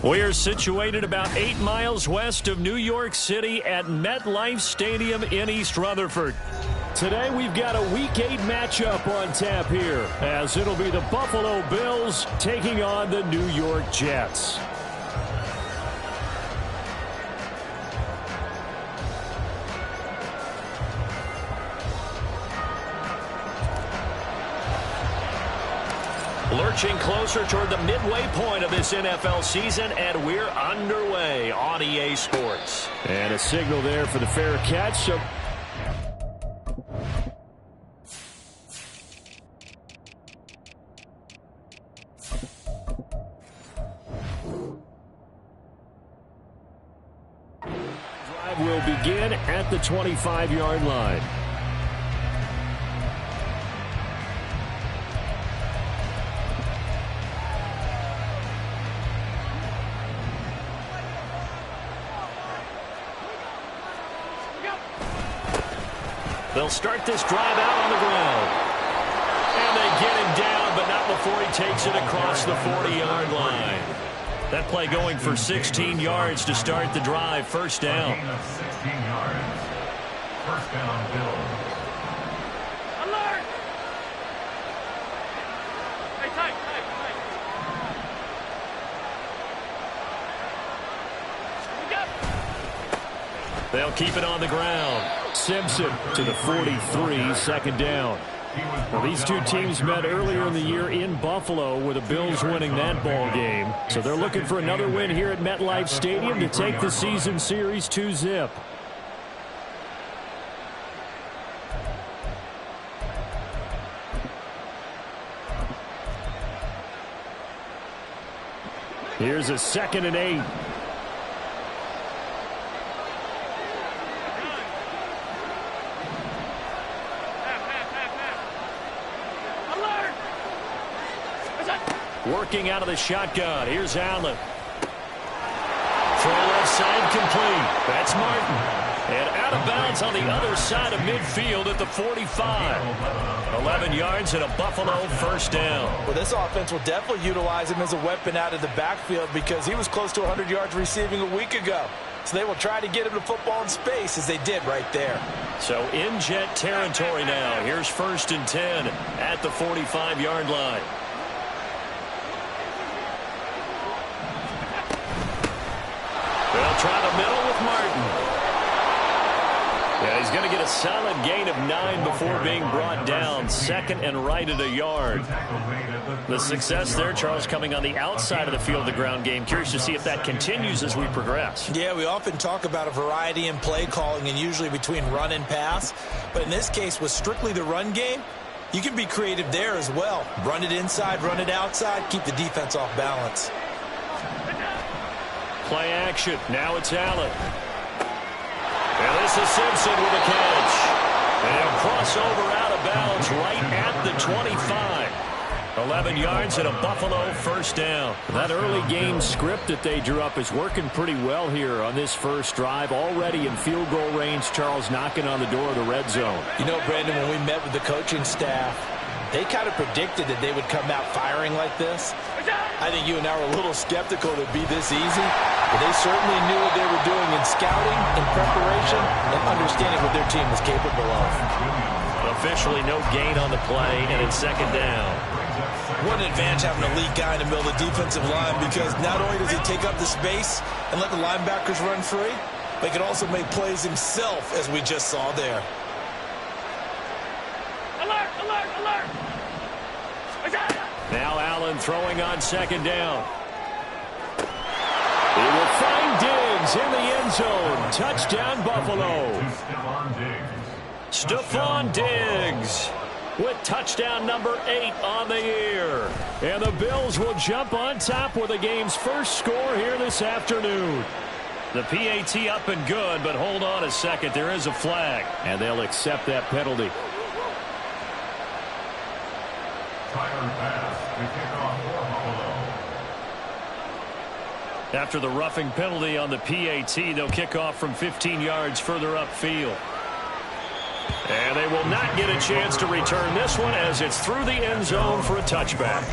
We are situated about 8 miles west of New York City at MetLife Stadium in East Rutherford. Today we've got a Week 8 matchup on tap here, as it'll be the Buffalo Bills taking on the New York Jets. Lurching closer toward the midway point of this NFL season, and we're underway on EA Sports. And a signal there for the fair catch. So drive will begin at the 25-yard line. They'll start this drive out on the ground. And they get him down, but not before he takes it across the 40-yard line. That play going for 16 yards to start the drive. First down. 16 yards. First down, Bills. Alert! Hey, tight, tight, tight. They'll keep it on the ground. Simpson to the 43, second down. Well, these two teams met earlier in the year in Buffalo, with the Bills winning that ball game. So they're looking for another win here at MetLife Stadium to take the season series 2-zip. Here's a 2nd and 8. Working out of the shotgun. Here's Allen. Throw left side complete. That's Martin. And out of bounds on the other side of midfield at the 45. 11 yards and a Buffalo first down. Well, this offense will definitely utilize him as a weapon out of the backfield, because he was close to 100 yards receiving a week ago. So they will try to get him the football in space, as they did right there. So in Jet territory now. Here's 1st and 10 at the 45-yard line. They'll try the middle with Martin. Yeah, he's going to get a solid gain of 9 before being brought down. 2nd and right at a yard. The success there, Charles, coming on the outside of the field of the ground game. Curious to see if that continues as we progress. Yeah, we often talk about a variety in play calling, and usually between run and pass. But in this case, with strictly the run game, you can be creative there as well. Run it inside, run it outside, keep the defense off balance. Play action. Now it's Allen. And this is Simpson with a catch. And he'll cross over out of bounds right at the 25. 11 yards and a Buffalo first down. That early game script that they drew up is working pretty well here on this first drive. Already in field goal range, Charles knocking on the door of the red zone. You know, Brandon, when we met with the coaching staff, they kind of predicted that they would come out firing like this. I think you and I were a little skeptical that it'd be this easy, but they certainly knew what they were doing in scouting, in preparation, and understanding what their team was capable of. Officially no gain on the play, and it's 2nd down. What an advantage having a elite guy in the middle of the defensive line, because not only does he take up the space and let the linebackers run free, but he can also make plays himself, as we just saw there. Alert, alert, alert! Now Allen throwing on 2nd down. He will find Diggs in the end zone. Touchdown, Buffalo. Stephon Diggs with touchdown number 8 on the year. And the Bills will jump on top with the game's first score here this afternoon. The PAT up and good, but hold on a second. There is a flag, and they'll accept that penalty. After the roughing penalty on the PAT, they'll kick off from 15 yards further upfield. And they will not get a chance to return this one, as it's through the end zone for a touchback.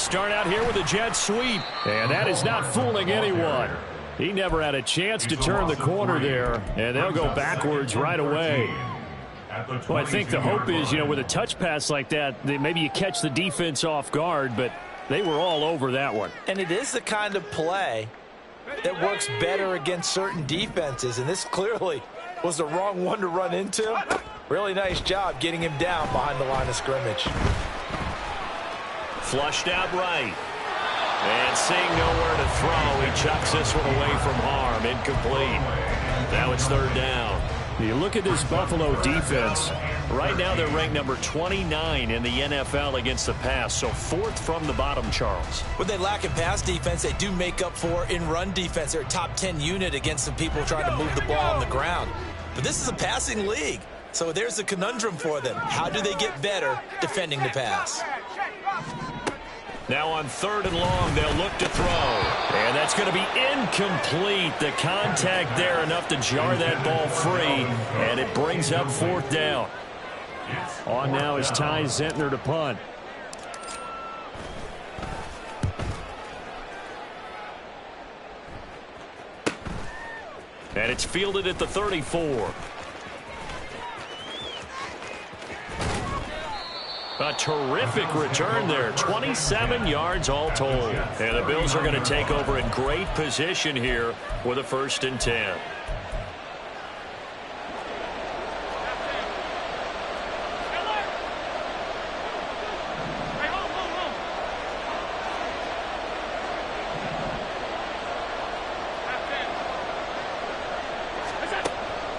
start out here with a jet sweep. And that is not fooling anyone. He never had a chance to turn the corner there, and they'll go backwards right away. Well, I think the hope is, with a touch pass like that, maybe you catch the defense off guard, but they were all over that one. And it is the kind of play that works better against certain defenses, and this clearly was the wrong one to run into. Really nice job getting him down behind the line of scrimmage. Flushed out right. And seeing nowhere to throw, he chucks this one away from harm. Incomplete. Now it's third down. You look at this Buffalo defense. Right now they're ranked number 29 in the NFL against the pass, so fourth from the bottom, Charles. When they lack in pass defense, they do make up for in run defense. They're a top 10 unit against some people trying to move the ball on the ground. But this is a passing league, so there's a conundrum for them. How do they get better defending the pass? Now on third and long, they'll look to throw. And that's going to be incomplete. The contact there enough to jar that ball free, and it brings up fourth down. On now is Ty Zentner to punt. And it's fielded at the 34. A terrific return there. 27 yards all told. And the Bills are going to take over in great position here with a 1st and 10.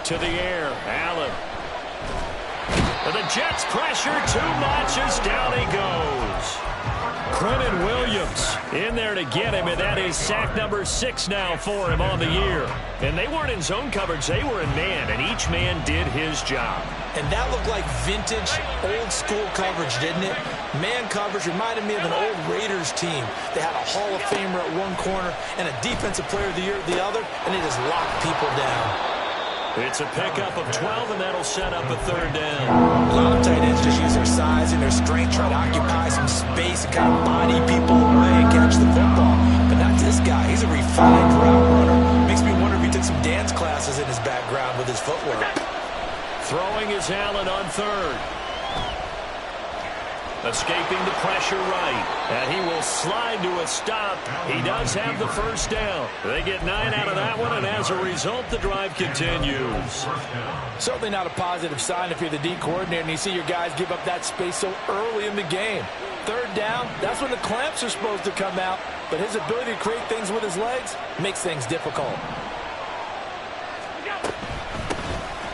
To the air, Allen. The Jets pressure too much as down he goes. Quentin Williams in there to get him, and that is sack number 6 now for him on the year. And they weren't in zone coverage, they were in man, and each man did his job. And that looked like vintage, old-school coverage, didn't it? Man coverage reminded me of an old Raiders team. They had a Hall of Famer at one corner and a Defensive Player of the Year at the other, and they just locked people down. It's a pickup of 12, and that'll set up a third down. A lot of tight ends just use their size and their strength, try to occupy some space and kind of body people away and catch the football. But not this guy. He's a refined route runner. Makes me wonder if he took some dance classes in his background with his footwork. Throwing is Allen on third. Escaping the pressure right. And he will slide to a stop. He does have the first down. They get 9 out of that one, and as a result, the drive continues. Certainly not a positive sign if you're the D coordinator and you see your guys give up that space so early in the game. Third down, that's when the clamps are supposed to come out. But his ability to create things with his legs makes things difficult.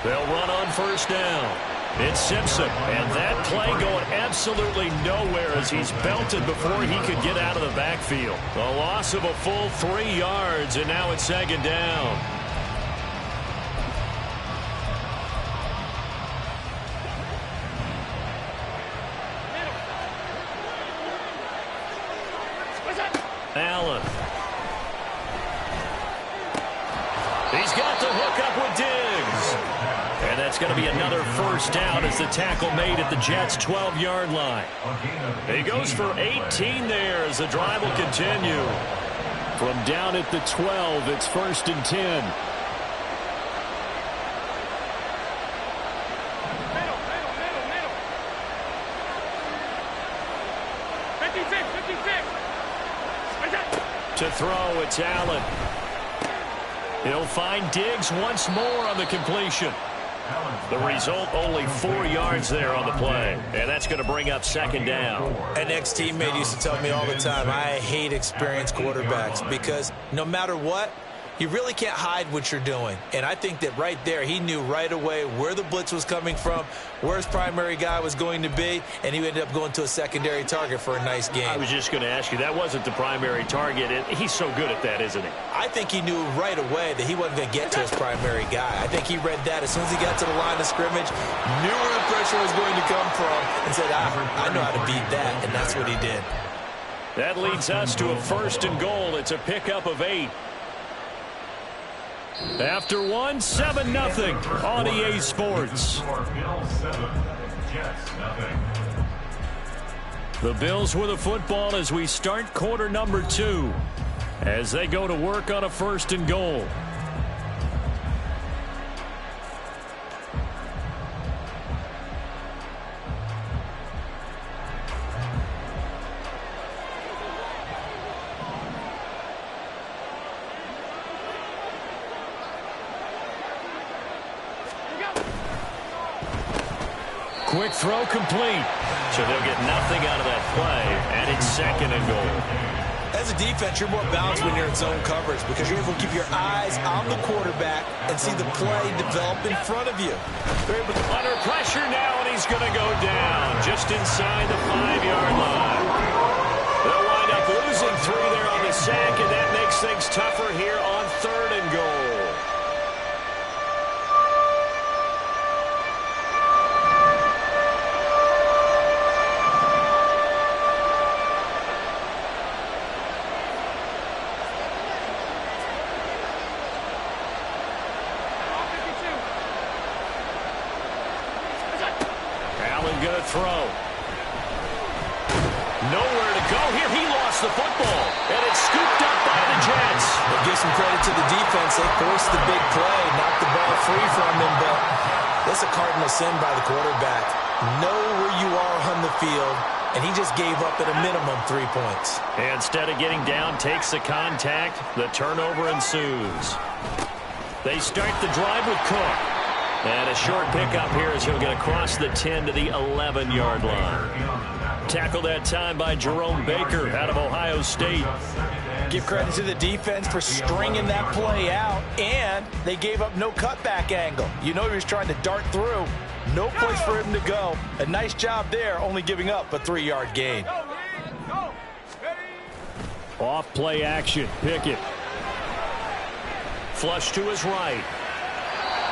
They'll run on first down. It's Simpson, and that play going absolutely nowhere as he's belted before he could get out of the backfield. A loss of a full 3 yards, and now it's second down. Allen. He's got the hook up with Diggs. And that's going to be another first down as the tackle made at the Jets' 12-yard line. He goes for 18 there as the drive will continue. From down at the 12, it's 1st and 10. To throw, it's Allen. He'll find Diggs once more on the completion. The result, only 4 yards there on the play. And that's going to bring up second down. An ex-teammate used to tell me all the time, I hate experienced quarterbacks because no matter what, you really can't hide what you're doing. And I think that right there, he knew right away where the blitz was coming from, where his primary guy was going to be, and he ended up going to a secondary target for a nice game. I was just going to ask you, that wasn't the primary target, and he's so good at that, isn't he? I think he knew right away that he wasn't going to get to his primary guy. I think he read that as soon as he got to the line of scrimmage, knew where the pressure was going to come from, and said, I know how to beat that, and that's what he did. That leads us to a 1st and goal. It's a pickup of 8. After 7-0 on EA Sports. The Bills with a football as we start quarter number 2. As they go to work on a 1st and goal. Quick throw complete. So they'll get nothing out of that play, and it's 2nd and goal. As a defense, you're more balanced when you're in zone coverage because you're able to keep your eyes on the quarterback and see the play develop in front of you. Under pressure now, and he's going to go down just inside the 5-yard line. They'll wind up losing 3 there on the sack, and that makes things tougher here on 3rd and goal. Going to throw. Nowhere to go here. He lost the football, and it's scooped up by the Jets. We'll give some credit to the defense. They forced the big play, knocked the ball free from him, but that's a cardinal sin by the quarterback. Know where you are on the field, and he just gave up at a minimum 3 points. And instead of getting down, takes the contact. The turnover ensues. They start the drive with Cook. And a short pickup here as he'll get across the 10 to the 11-yard line. Tackled that time by Jerome Baker out of Ohio State. Give credit to the defense for stringing that play out, and they gave up no cutback angle. You know he was trying to dart through. No place for him to go. A nice job there, only giving up a 3-yard gain. Off play action. Pickett. Flush to his right.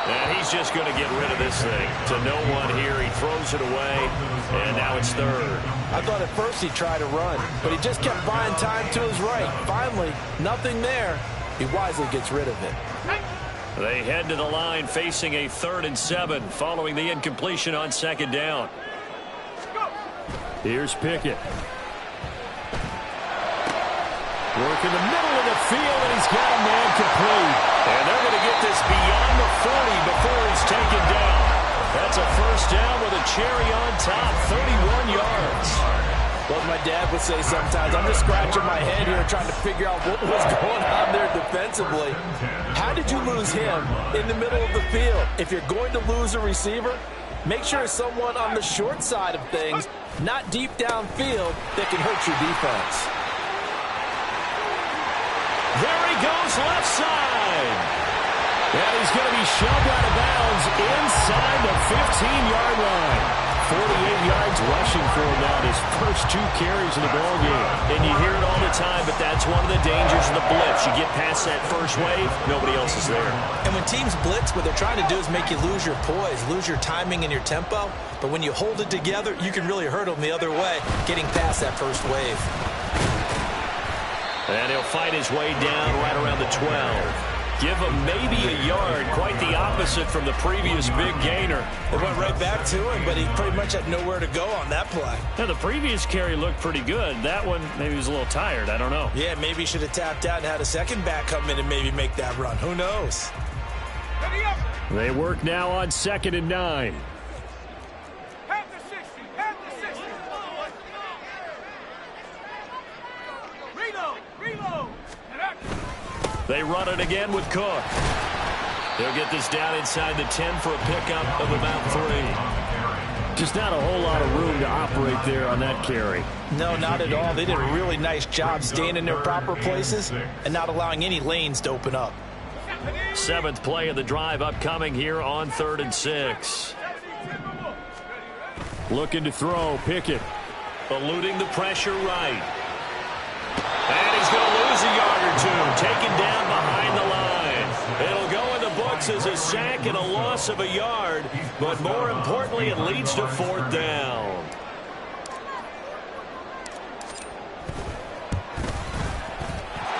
And he's just going to get rid of this thing. To no one here. He throws it away, and now it's 3rd. I thought at first he'd try to run, but he just kept buying time to his right. Finally, nothing there. He wisely gets rid of it. They head to the line facing a 3rd and 7 following the incompletion on 2nd down. Here's Pickett. Work in the middle of the field, and he's got a man complete. And they're going to get this beyond the 40 before he's taken down. That's a 1st down with a cherry on top, 31 yards. Well, my dad would say sometimes, I'm just scratching my head here trying to figure out what was going on there defensively. How did you lose him in the middle of the field? If you're going to lose a receiver, make sure it's someone on the short side of things, not deep downfield, that can hurt your defense. There he goes, left side. And he's going to be shoved out of bounds inside the 15-yard line. 48 yards rushing for him now, his first 2 carries in the ballgame. And you hear it all the time, but that's one of the dangers of the blitz. You get past that first wave, nobody else is there. And when teams blitz, what they're trying to do is make you lose your poise, lose your timing and your tempo. But when you hold it together, you can really hurt them the other way, getting past that first wave. And he'll fight his way down right around the 12. Give him maybe a yard, quite the opposite from the previous big gainer. It went right back to him, but he pretty much had nowhere to go on that play. Now, the previous carry looked pretty good. That one, maybe he was a little tired. I don't know. Yeah, maybe he should have tapped out and had a second back come in and maybe make that run. Who knows? They work now on 2nd and 9. They run it again with Cook. They'll get this down inside the 10 for a pickup of about 3. Just not a whole lot of room to operate there on that carry. No, not at all. They did a really nice job staying in their proper places and not allowing any lanes to open up. 7th play of the drive upcoming here on 3rd and 6. Looking to throw, Pickett. Eluding the pressure right. And he's going to lose a yard or 2, taken down behind the line. It'll go in the books as a sack and a loss of a yard, but more importantly, it leads to 4th down.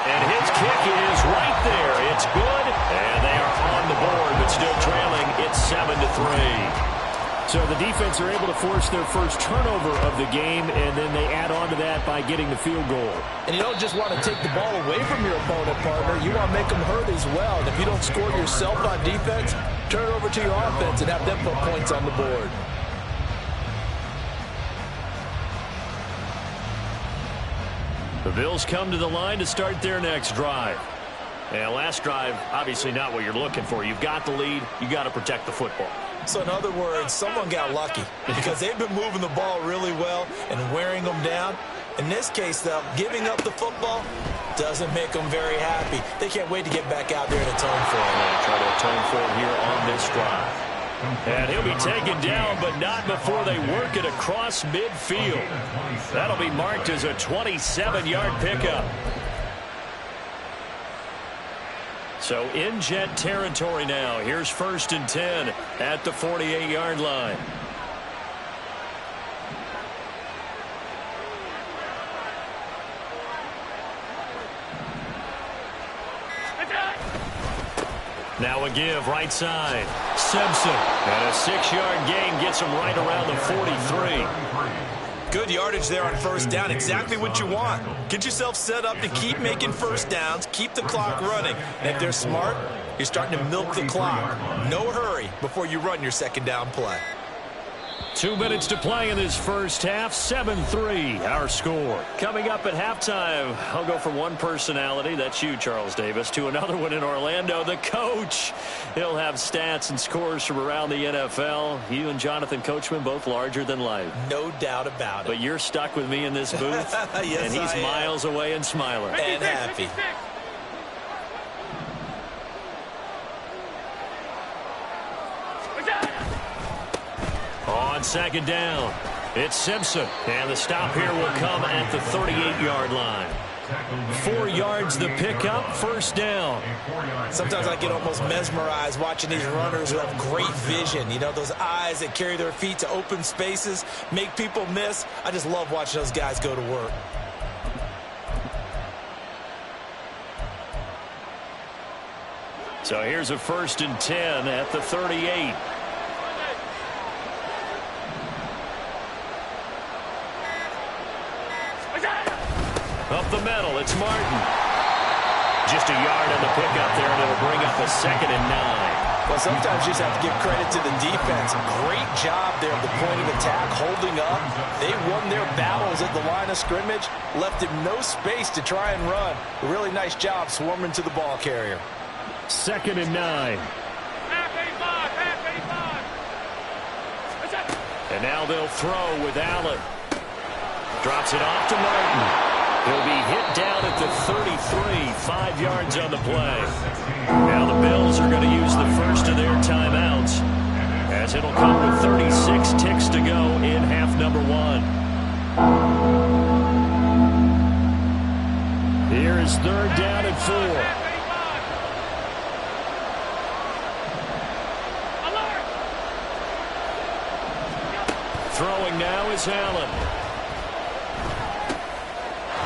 And his kick is right there. It's good, and they are on the board, but still trailing. It's 7-3. So the defense are able to force their first turnover of the game, and then they add on to that by getting the field goal. And you don't just want to take the ball away from your opponent, partner. You want to make them hurt as well. And if you don't score yourself on defense, turn it over to your offense and have them put points on the board. The Bills come to the line to start their next drive. And last drive, obviously not what you're looking for. You've got the lead. You got to protect the football. So in other words, someone got lucky because they've been moving the ball really well and wearing them down. In this case, though, giving up the football doesn't make them very happy. They can't wait to get back out there and atone for it. And try to atone for it here on this drive. And he'll be taken down, but not before they work it across midfield. That'll be marked as a 27-yard pickup. So in Jet territory now. Here's 1st and 10 at the 48-yard line. Now a give right side. Simpson. And a 6-yard gain gets him right around the 43. Good yardage there on first down. Exactly what you want. Get yourself set up to keep making first downs, keep the clock running. And if they're smart, you're starting to milk the clock. No hurry before you run your second down play. 2 minutes to play in this first half. 7-3 our score. Coming up at halftime, I'll go from one personality, that's you, Charles Davis, to another one in Orlando, the coach. He'll have stats and scores from around the NFL. You and Jonathan Coachman both larger than life. No doubt about it. But you're stuck with me in this booth. Yes, and he's miles away and smiling. And happy. On second down, it's Simpson. And the stop here will come at the 38-yard line. 4 yards the pickup, first down. Sometimes I get almost mesmerized watching these runners who have great vision. You know, those eyes that carry their feet to open spaces, make people miss. I just love watching those guys go to work. So here's a 1st and 10 at the 38. Up the middle, it's Martin. Just a yard on the pickup there, and it'll bring up a 2nd and 9. Well, sometimes you just have to give credit to the defense. Great job there at the point of attack, holding up. They won their battles at the line of scrimmage, left him no space to try and run. A really nice job swarming to the ball carrier. 2nd and 9. Half 85. And now they'll throw with Allen. Drops it off to Martin. He'll be hit down at the 33, 5 yards on the play. Now the Bills are going to use the first of their timeouts, as it'll come with 36 ticks to go in half number 1. Here is 3rd down and 4. Throwing now is Allen.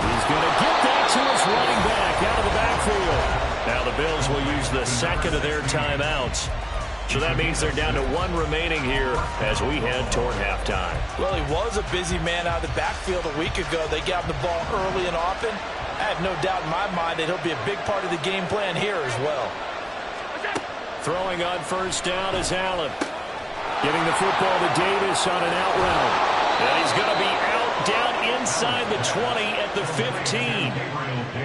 He's going to get that to his running back out of the backfield. Now the Bills will use the 2nd of their timeouts. So that means they're down to 1 remaining here as we head toward halftime. Well, he was a busy man out of the backfield a week ago. They got the ball early and often. I have no doubt in my mind that he'll be a big part of the game plan here as well. Throwing on first down is Allen. Giving the football to Davis on an out route. And he's going to be out down inside the 20 at the 15.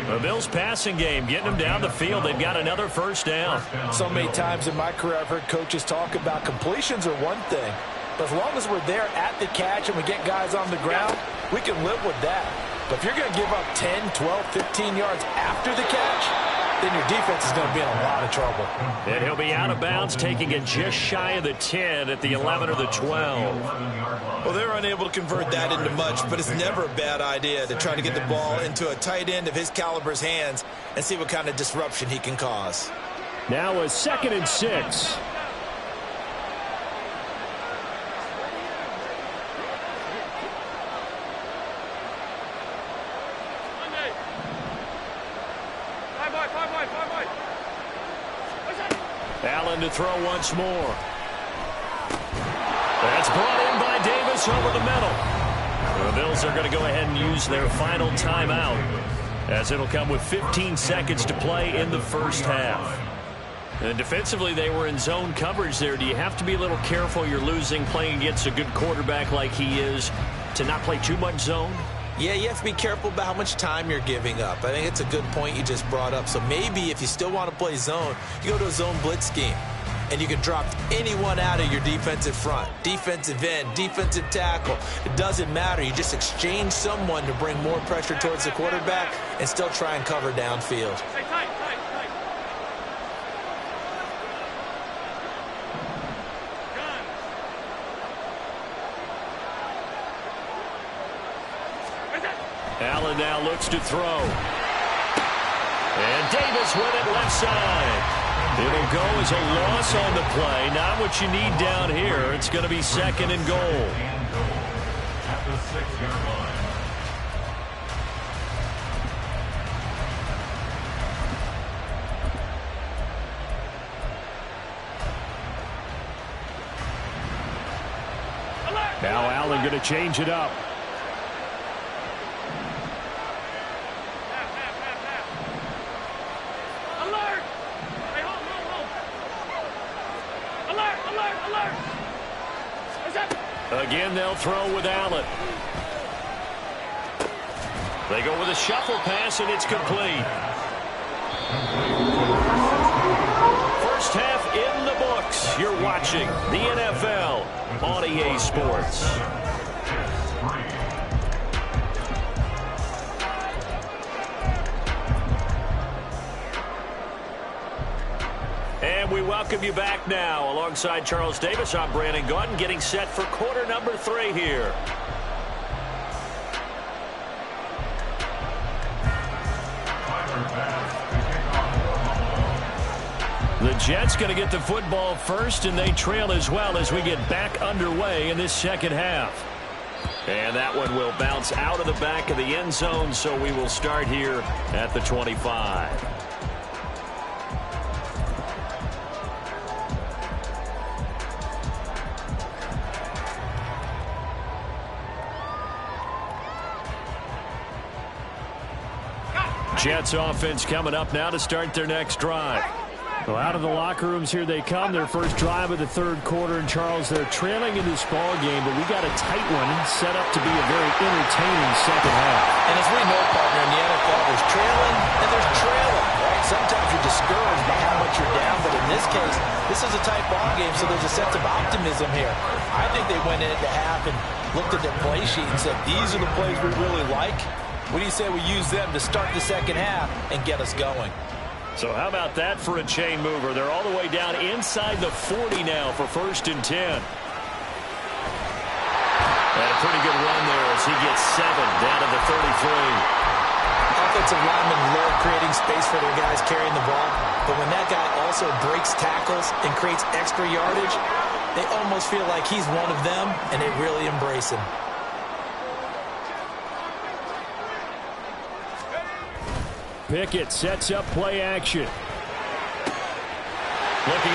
The Bills passing game, getting them down the field. They've got another first down. So many times in my career I've heard coaches talk about completions are one thing. But as long as we're there at the catch and we get guys on the ground, we can live with that. But if you're going to give up 10, 12, 15 yards after the catch, then your defense is going to be in a lot of trouble. And he'll be out of bounds, taking it just shy of the 10 at the 11 or the 12. Well, they're unable to convert that into much, but it's never a bad idea to try to get the ball into a tight end of his caliber's hands and see what kind of disruption he can cause. Now a 2nd and 6. Allen to throw once more. And That's brought in by Davis over the middle. The Bills are going to go ahead and use their final timeout, as it'll come with 15 seconds to play in the first half. And defensively, they were in zone coverage there. Do you have to be a little careful? You're losing, playing against a good quarterback like he is, to not play too much zone? Yeah, you have to be careful about how much time you're giving up. I think it's a good point you just brought up. So maybe if you still want to play zone, you go to a zone blitz scheme. And you can drop anyone out of your defensive front, defensive end, defensive tackle. It doesn't matter. You just exchange someone to bring more pressure towards the quarterback and still try and cover downfield. Stay tight, tight, tight. Gun. Where's that? Allen now looks to throw. And Davis with it left side. It'll go as a loss on the play. Not what you need down here. It's going to be second and goal. At the 6-yard line. Now Allen going to change it up. Alert! Hey, hold. Alert, alert, alert! Where's that? Again, they'll throw with Allen. They go with a shuffle pass, and it's complete. First half in the books. You're watching the NFL on EA Sports. And we welcome you back now. Alongside Charles Davis, I'm Brandon Gaudin, getting set for quarter number 3 here. The Jets going to get the football first, and they trail as well as we get back underway in this second half. And that one will bounce out of the back of the end zone, so we will start here at the 25. Jets offense coming up now to start their next drive. Well, out of the locker rooms here they come. Their first drive of the third quarter. And, Charles, they're trailing in this ball game, but we got a tight one set up to be a very entertaining second half. And as we know, partner, in the NFL, there's trailing and there's trailing, right? Sometimes you're discouraged by how much you're down, but in this case, this is a tight ball game, so there's a sense of optimism here. I think they went into half and looked at their play sheet and said, these are the plays we really like. What do you say we use them to start the second half and get us going? So how about that for a chain mover? They're all the way down inside the 40 now for 1st and 10. And a pretty good run there as he gets 7 down to the 33. Offensive linemen love creating space for their guys carrying the ball. But when that guy also breaks tackles and creates extra yardage, they almost feel like he's one of them, and they really embrace him. Pickett sets up play action. Looking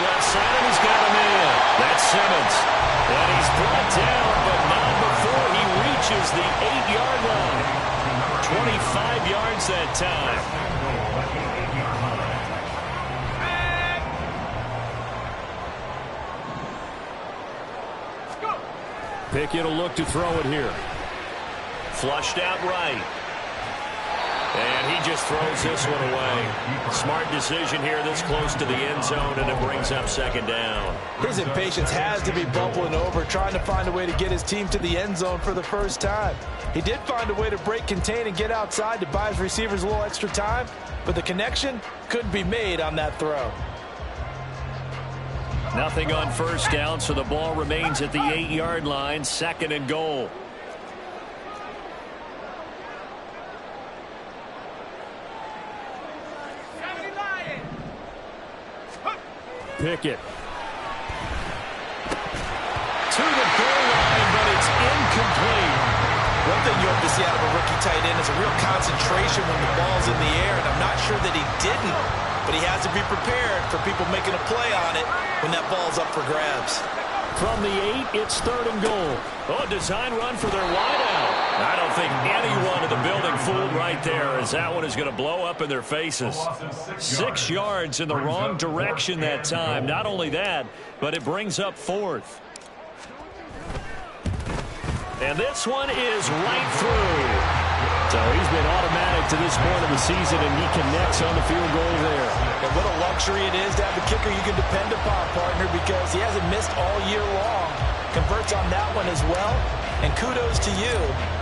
left side, and he's got him in. That's Simmons. And he's brought down, but not before he reaches the 8-yard line. 25 yards that time. Pickett will look to throw it here. Flushed out right. And he just throws this one away. Smart decision here this close to the end zone, and it brings up 2nd down. His impatience has to be bubbling over, trying to find a way to get his team to the end zone for the first time. He did find a way to break, contain, and get outside to buy his receivers a little extra time, but the connection couldn't be made on that throw. Nothing on 1st down, so the ball remains at the 8-yard line, 2nd and goal. Pickett. To the goal line, but it's incomplete. One thing you hope to see out of a rookie tight end is a real concentration when the ball's in the air, and I'm not sure that he didn't, but he has to be prepared for people making a play on it when that ball's up for grabs. From the 8, it's 3rd and goal. Oh, design run for their wideout. I don't think anyone in the building fooled right there, as that one is going to blow up in their faces. 6 yards in the wrong direction that time. Not only that, but it brings up 4th. And this one is right through. So he's been automatic to this point of the season, and he connects on the field goal there. And what a luxury it is to have a kicker you can depend upon, partner, because he hasn't missed all year long. Converts on that one as well. And kudos to you.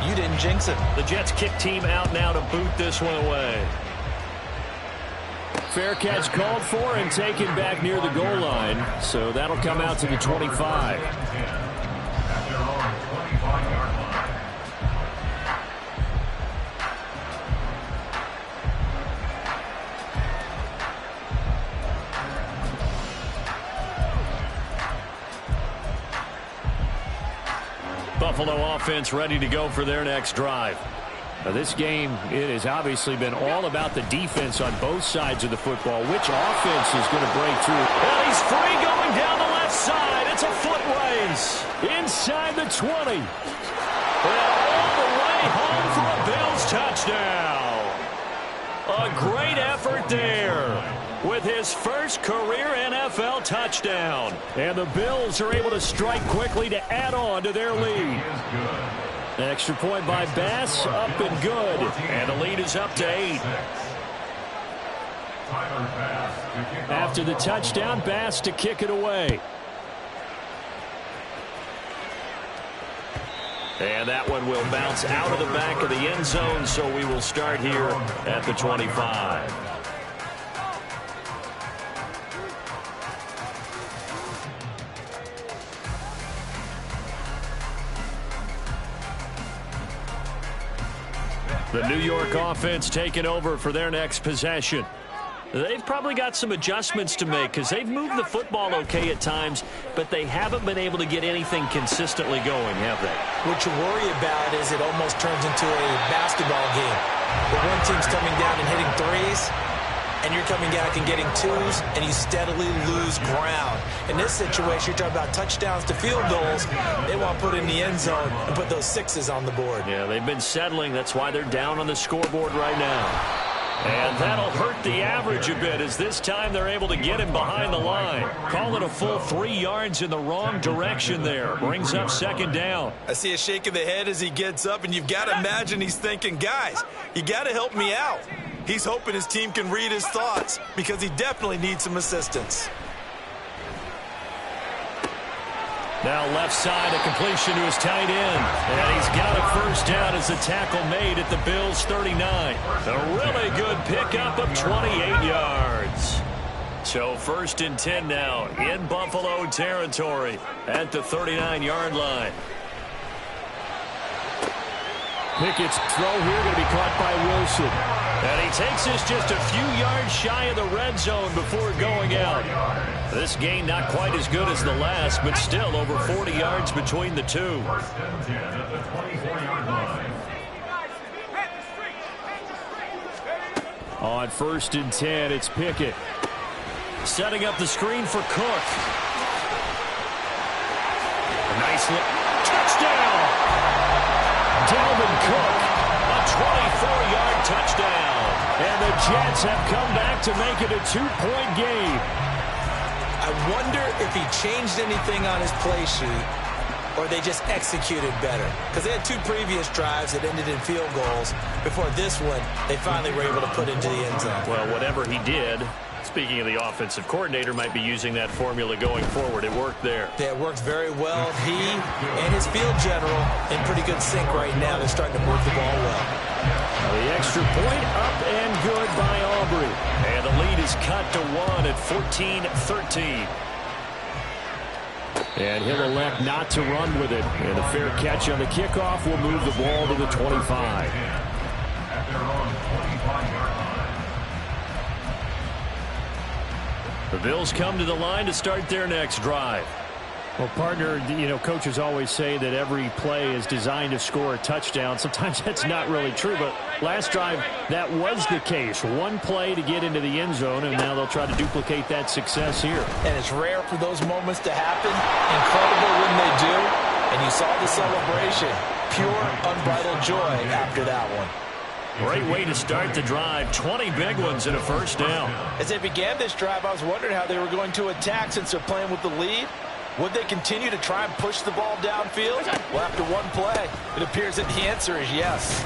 You didn't jinx it. The Jets kick team out now to boot this one away. Fair catch called for and taken back near the goal line. So that'll come out to the 25. At their own 25-yard line. Buffalo offense ready to go for their next drive. Now this game, it has obviously been all about the defense on both sides of the football. Which offense is going to break through? And he's free going down the left side. It's a foot race. Inside the 20. And all the way home for a Bills touchdown. A great effort there with his first career NFL touchdown. And the Bills are able to strike quickly to add on to their lead. Extra point by Bass, up and good. And the lead is up to 8. After the touchdown, Bass to kick it away. And that one will bounce out of the back of the end zone, so we will start here at the 25. The New York offense taking over for their next possession. They've probably got some adjustments to make because they've moved the football okay at times, but they haven't been able to get anything consistently going, have they? What you worry about is it almost turns into a basketball game where one team's coming down and hitting threes, and you're coming back and getting twos, and you steadily lose ground. In this situation, you're talking about touchdowns to field goals. They want to put in the end zone and put those sixes on the board. Yeah, they've been settling. That's why they're down on the scoreboard right now. And that'll hurt the average a bit as this time they're able to get him behind the line. Call it a full 3 yards in the wrong direction there. Brings up second down. I see a shake of the head as he gets up, and you've got to imagine he's thinking, guys, you got to help me out. He's hoping his team can read his thoughts because he definitely needs some assistance. Now left side, a completion to his tight end. And he's got a first down as the tackle made at the Bills' 39. A really good pickup of 28 yards. So 1st and 10 now in Buffalo territory at the 39-yard line. Pickett's throw here going to be caught by Wilson. And he takes this just a few yards shy of the red zone before going out. This game not quite as good as the last, but still over 40 yards between the two. On 1st and 10, it's Pickett. Setting up the screen for Cook. A nice look. Touchdown! Dalvin Cook, a 24-yard touchdown. And the Jets have come back to make it a 2-point game. I wonder if he changed anything on his play sheet or they just executed better. Because they had 2 previous drives that ended in field goals. Before this one, they finally were able to put into the end zone. Well, whatever he did, speaking of the offensive coordinator, might be using that formula going forward. It worked there. Yeah, it worked very well. He and his field general in pretty good sync right now. They're starting to move the ball well. The extra point up and good by Aubrey. And the lead is cut to 1 at 14-13. And he'll elect not to run with it. And a fair catch on the kickoff will move the ball to the 25. At their own 25-yard line. The Bills come to the line to start their next drive. Well, partner, you know, coaches always say that every play is designed to score a touchdown. Sometimes that's not really true, but last drive, that was the case. One play to get into the end zone, and now they'll try to duplicate that success here. And it's rare for those moments to happen. Incredible when they do. And you saw the celebration. Pure, unbridled joy after that one. Great way to start the drive. 20 big ones and a first down. As they began this drive, I was wondering how they were going to attack since they're playing with the lead. Would they continue to try and push the ball downfield? Well, after one play, it appears that the answer is yes.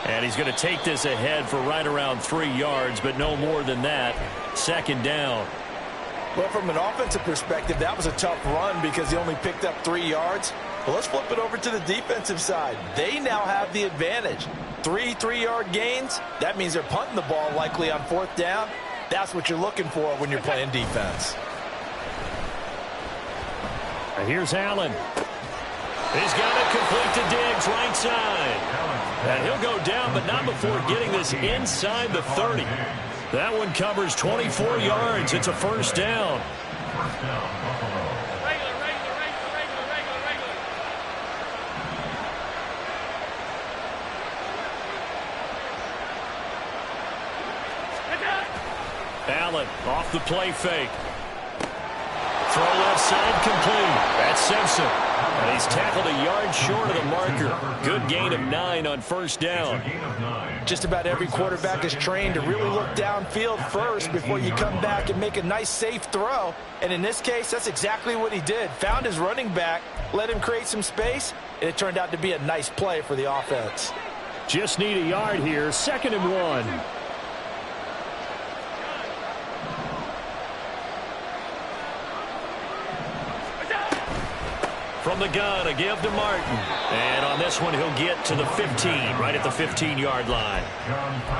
And he's going to take this ahead for right around 3 yards, but no more than that. Second down. Well, from an offensive perspective, that was a tough run because he only picked up 3 yards. Well, let's flip it over to the defensive side. They now have the advantage. 3 3-yard gains. That means they're punting the ball likely on 4th down. That's what you're looking for when you're playing defense. Here's Allen. He's got it complete to Diggs, right side. And he'll go down, but not before getting this inside the 30. That one covers 24 yards. It's a first down. First down, Buffalo. Allen off the play fake. Throw left side complete. That's Simpson. And he's tackled a yard short of the marker. Good gain of 9 on first down. Just about every quarterback is trained to really look downfield first before you come back and make a nice safe throw. And in this case, that's exactly what he did. Found his running back, let him create some space, and it turned out to be a nice play for the offense. Just need a yard here. 2nd and 1. From the gun, a give to Martin. And on this one, he'll get to the 15, right at the 15-yard line.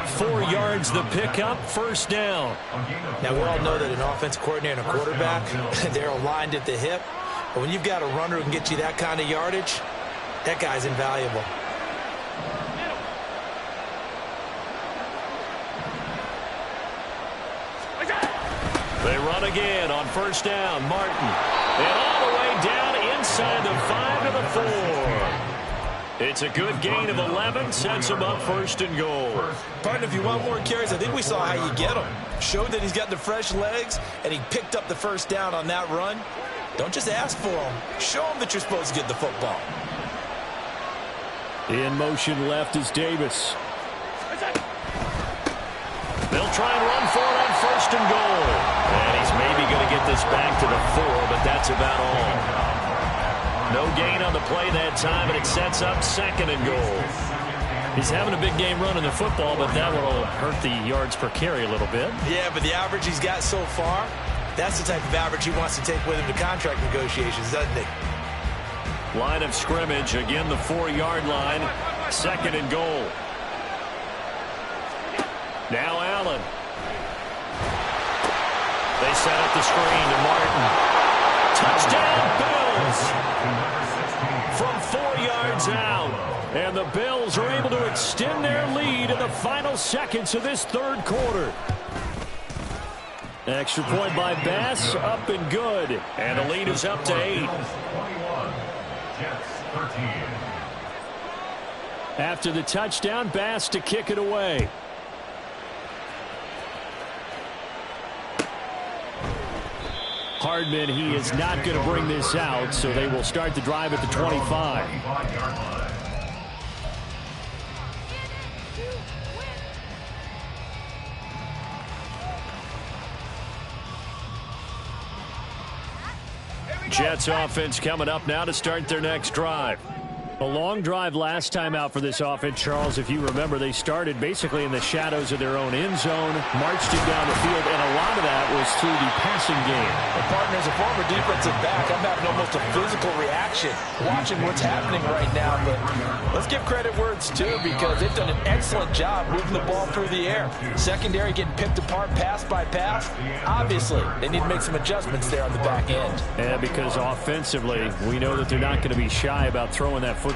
4 yards the pickup, first down. Now, we all know that an offensive coordinator and a quarterback, they're aligned at the hip. But when you've got a runner who can get you that kind of yardage, that guy's invaluable. They run again on first down. Martin. And all the way down inside the 5 to the 4. It's a good gain of 11. Sets him up 1st and goal. Partner, if you want more carries, I think we saw how you get him. Showed that he's got the fresh legs, and he picked up the first down on that run. Don't just ask for him. Show him that you're supposed to get the football. In motion left is Davis. They'll try and run for it on 1st and goal. And he's maybe going to get this back to the 4, but that's about all. No gain on the play that time, and it sets up 2nd and goal. He's having a big game running the football, but that will hurt the yards per carry a little bit. Yeah, but the average he's got so far, that's the type of average he wants to take with him to contract negotiations, doesn't he? Line of scrimmage, again the 4-yard line, 2nd and goal. Now Allen. They set up the screen to Martin. Touchdown, Bills! From 4 yards out. And the Bills are able to extend their lead in the final seconds of this 3rd quarter. Extra point by Bass, up and good. And the lead is up to 8. 21, Jets 13. After the touchdown, Bass to kick it away. Hardman, he is not going to bring this out, so they will start the drive at the 25. Jets offense coming up now to start their next drive. A long drive last time out for this offense, Charles. If you remember, they started basically in the shadows of their own end zone, marched it down the field, and a lot of that was through the passing game. Well, partner, as a former defensive back, I'm having almost a physical reaction watching what's happening right now. But let's give credit where it's due, because they've done an excellent job moving the ball through the air. Secondary getting picked apart pass by pass. Obviously, they need to make some adjustments there on the back end. Yeah, because offensively, we know that they're not going to be shy about throwing that football.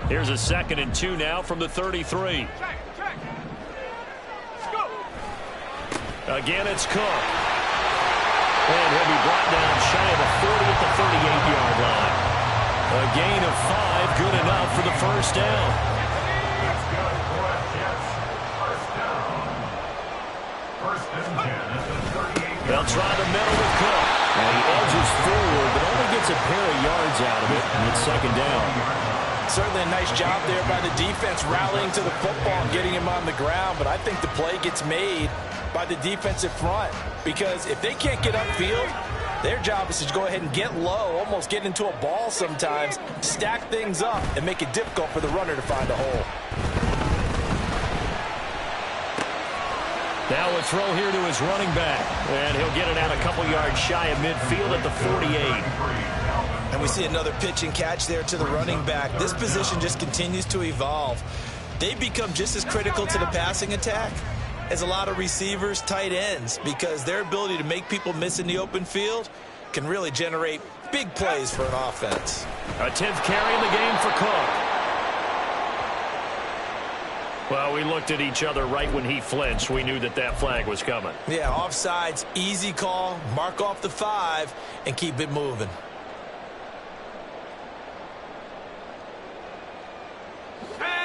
Here's a 2nd and 2 now from the 33. Again, it's Cook. And he'll be brought down shy of the 40 at the 38-yard line. A gain of 5, good enough for the first down. That's good for a Jets. First down. First and 10 at the 38. They'll try the middle with Cook. And he edges forward, but only gets a pair of yards out of it. And it's second down. Certainly a nice job there by the defense rallying to the football and getting him on the ground. But I think the play gets made by the defensive front, because if they can't get upfield, their job is to go ahead and get low, almost get into a ball sometimes, stack things up, and make it difficult for the runner to find a hole. Now a throw here to his running back, and he'll get it out a couple yards shy of midfield at the 48. And we see another pitch and catch there to the running back. This position just continues to evolve. They become just as critical to the passing attack as a lot of receivers, tight ends, because their ability to make people miss in the open field can really generate big plays for an offense. A 10th carry in the game for Cook. Well, we looked at each other right when he flinched. We knew that that flag was coming. Yeah, offsides, easy call, mark off the 5, and keep it moving.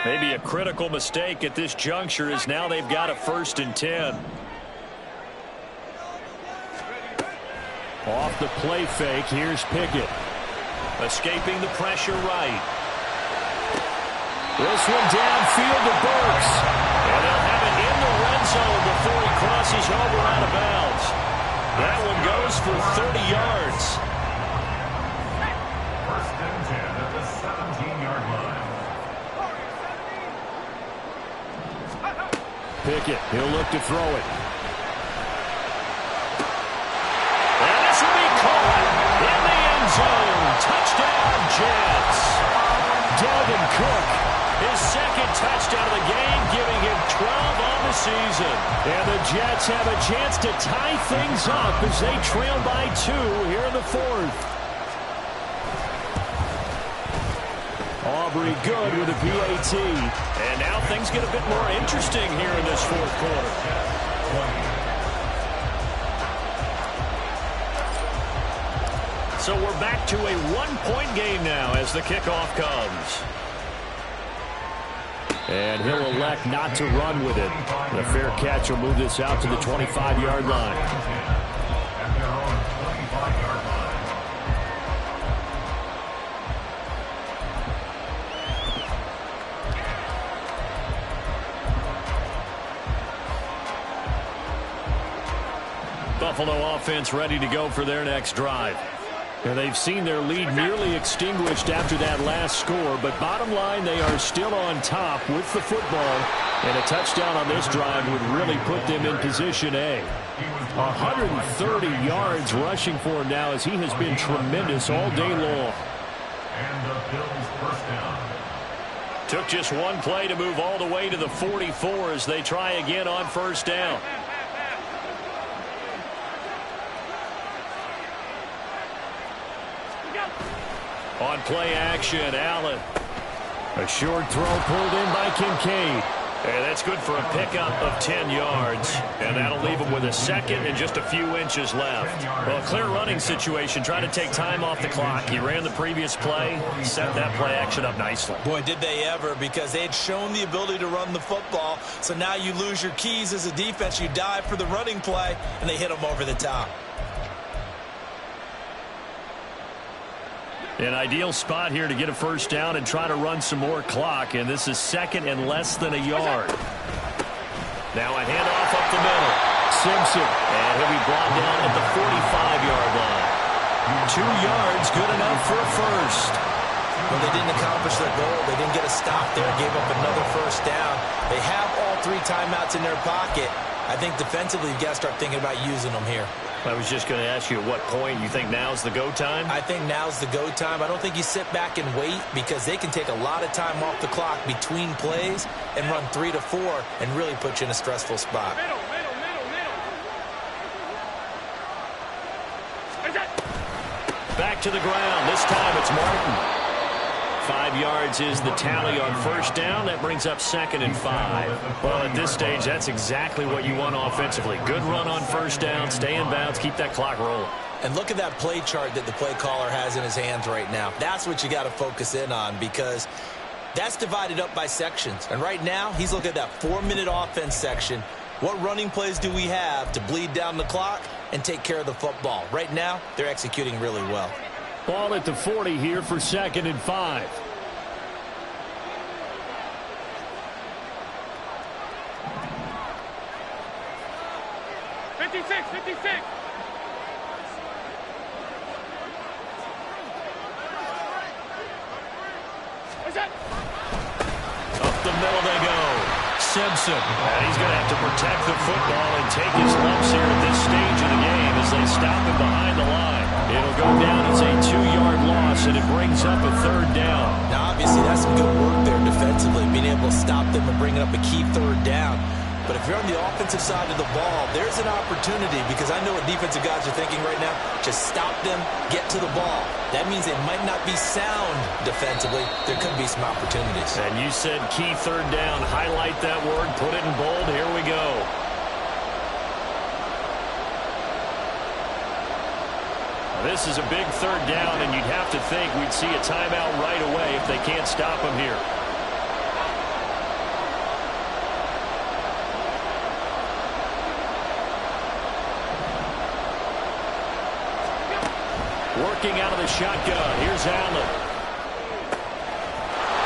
Maybe a critical mistake at this juncture is now they've got a 1st and 10. Off the play fake, here's Pickett. Escaping the pressure right. This one downfield to Burks. And they'll have it in the red zone before he crosses over out of bounds. That one goes for 30 yards. First and 10 at the 17-yard line. Pickett, he'll look to throw it. And this will be caught in the end zone. Touchdown, Jets. Dalvin Cook, his 2nd touchdown of the game, giving him 12 on the season. And the Jets have a chance to tie things up as they trail by 2 here in the 4th. Aubrey good with a PAT. And now things get a bit more interesting here in this 4th quarter. So we're back to a 1-point game now as the kickoff comes. And he'll elect not to run with it. The fair catch will move this out to the 25-yard line. At their own 25-yard line. Buffalo offense ready to go for their next drive. And they've seen their lead nearly extinguished after that last score, but bottom line, they are still on top with the football, and a touchdown on this drive would really put them in position A. 130 yards rushing for him now, as he has been tremendous all day long. And the Bills first down. Took just one play to move all the way to the 44 as they try again on 1st down. On play action, Allen. A short throw pulled in by Kincaid. And that's good for a pickup of 10 yards. And that'll leave him with a 2nd and just a few inches left. Well, a clear running situation, trying to take time off the clock. He ran the previous play, set that play action up nicely. Boy, did they ever, because they had shown the ability to run the football. So now you lose your keys as a defense. You dive for the running play, and they hit them over the top. An ideal spot here to get a 1st down and try to run some more clock, and this is 2nd and less than a yard. Now a handoff up the middle. Simpson, and he'll be brought down at the 45-yard line. 2 yards, good enough for a 1st. Well, they didn't accomplish their goal. They didn't get a stop there, gave up another 1st down. They have all 3 timeouts in their pocket. I think defensively, you've got to start thinking about using them here. I was just going to ask you at what point you think now's the go time? I think now's the go time. I don't think you sit back and wait, because they can take a lot of time off the clock between plays and run 3 to 4 and really put you in a stressful spot. Back to the ground. This time it's Martin. 5 yards is the tally on first down. That brings up 2nd and 5. Well, at this stage, that's exactly what you want offensively. Good run on first down, stay in bounds, keep that clock rolling. And look at that play chart that the play caller has in his hands right now. That's what you got to focus in on, because that's divided up by sections. And right now, he's looking at that 4-minute offense section. What running plays do we have to bleed down the clock and take care of the football? Right now, they're executing really well. Ball at the 40 here for 2nd and 5. Up the middle they go. Simpson. And he's going to have to protect the football and take his lumps here at this stage of the game as they stop him behind the line. It'll go down as a 2-yard loss, and it brings up a 3rd down. Now, obviously, that's some good work there defensively, being able to stop them and bringing up a key 3rd down. But if you're on the offensive side of the ball, there's an opportunity, because I know what defensive guys are thinking right now. Just stop them, get to the ball. That means they might not be sound defensively. There could be some opportunities. And you said key 3rd down. Highlight that word, put it in bold. Here we go. This is a big 3rd down, and you'd have to think we'd see a timeout right away if they can't stop him here. Working out of the shotgun. Here's Allen.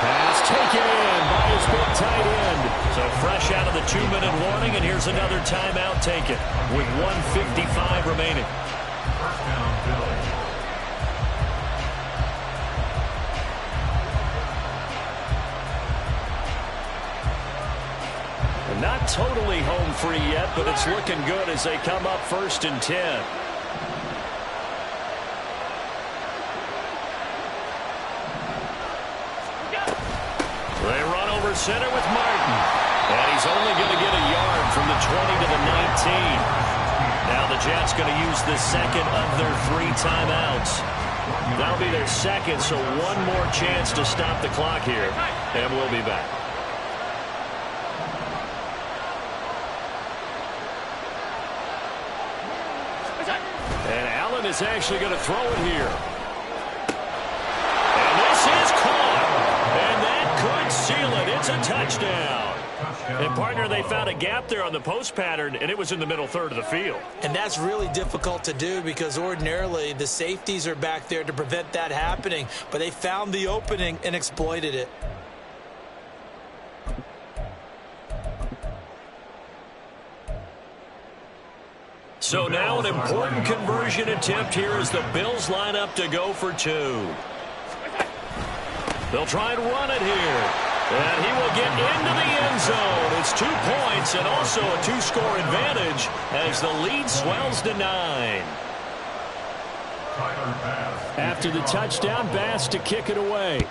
Pass taken in by his big tight end. So fresh out of the 2-minute warning, and here's another timeout taken with 1:55 remaining. First down, Billy. Not totally home free yet, but it's looking good as they come up 1st and 10. They run over center with Martin. And he's only going to get a yard from the 20 to the 19. Now the Jets going to use the 2nd of their 3 timeouts. That'll be their 2nd, so one more chance to stop the clock here. And we'll be back. And Allen is actually going to throw it here. And this is caught. And that could seal it. It's a touchdown. And, partner, they found a gap there on the post pattern, and it was in the middle 3rd of the field. And that's really difficult to do, because ordinarily the safeties are back there to prevent that happening. But they found the opening and exploited it. So now an important conversion attempt here as the Bills line up to go for 2. They'll try and run it here. And he will get into the end zone. It's 2 points and also a 2-score advantage as the lead swells to 9. After the touchdown, Bass to kick it away.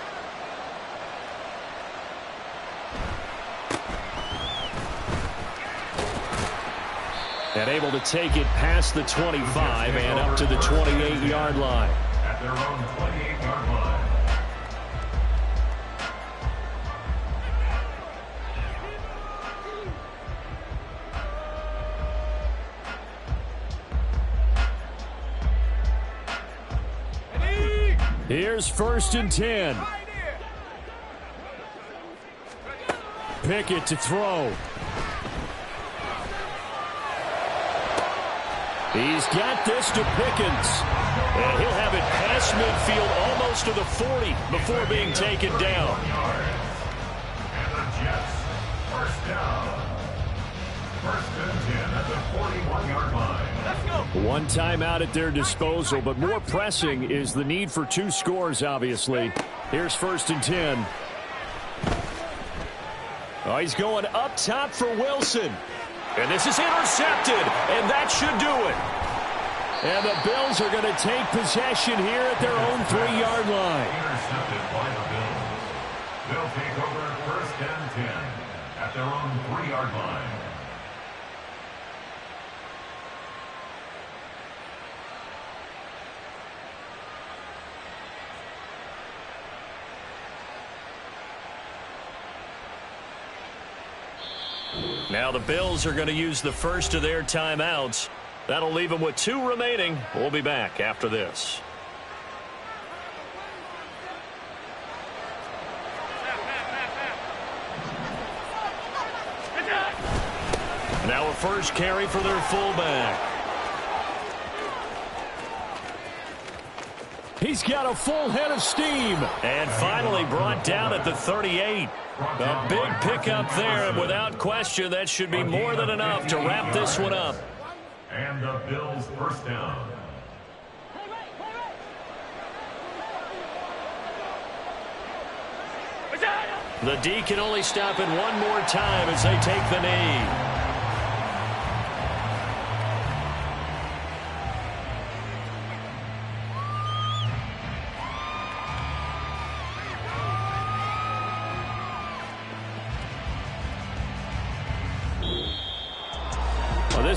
And able to take it past the 25 and up to the 28-yard line. At their own 28-yard line. Here's 1st and 10. Pickett to throw. He's got this to Pickens. And he'll have it past midfield almost to the 40 before being taken down. And the Jets, 1st down. 1st and 10 at the 41-yard line. Let's go. One timeout at their disposal, but more pressing is the need for 2 scores, obviously. Here's 1st and 10. Oh, he's going up top for Wilson. And this is intercepted, and that should do it. And the Bills are going to take possession here at their own 3-yard line. Intercepted by the Bills. They'll take over 1st and 10 at their own 3-yard line. Now the Bills are going to use the first of their timeouts. That'll leave them with 2 remaining. We'll be back after this. Now a first carry for their fullback. He's got a full head of steam. And finally brought down at the 38. A big pickup there, and without question, that should be more than enough to wrap this one up. And the Bills first down. The D can only stop it one more time as they take the knee.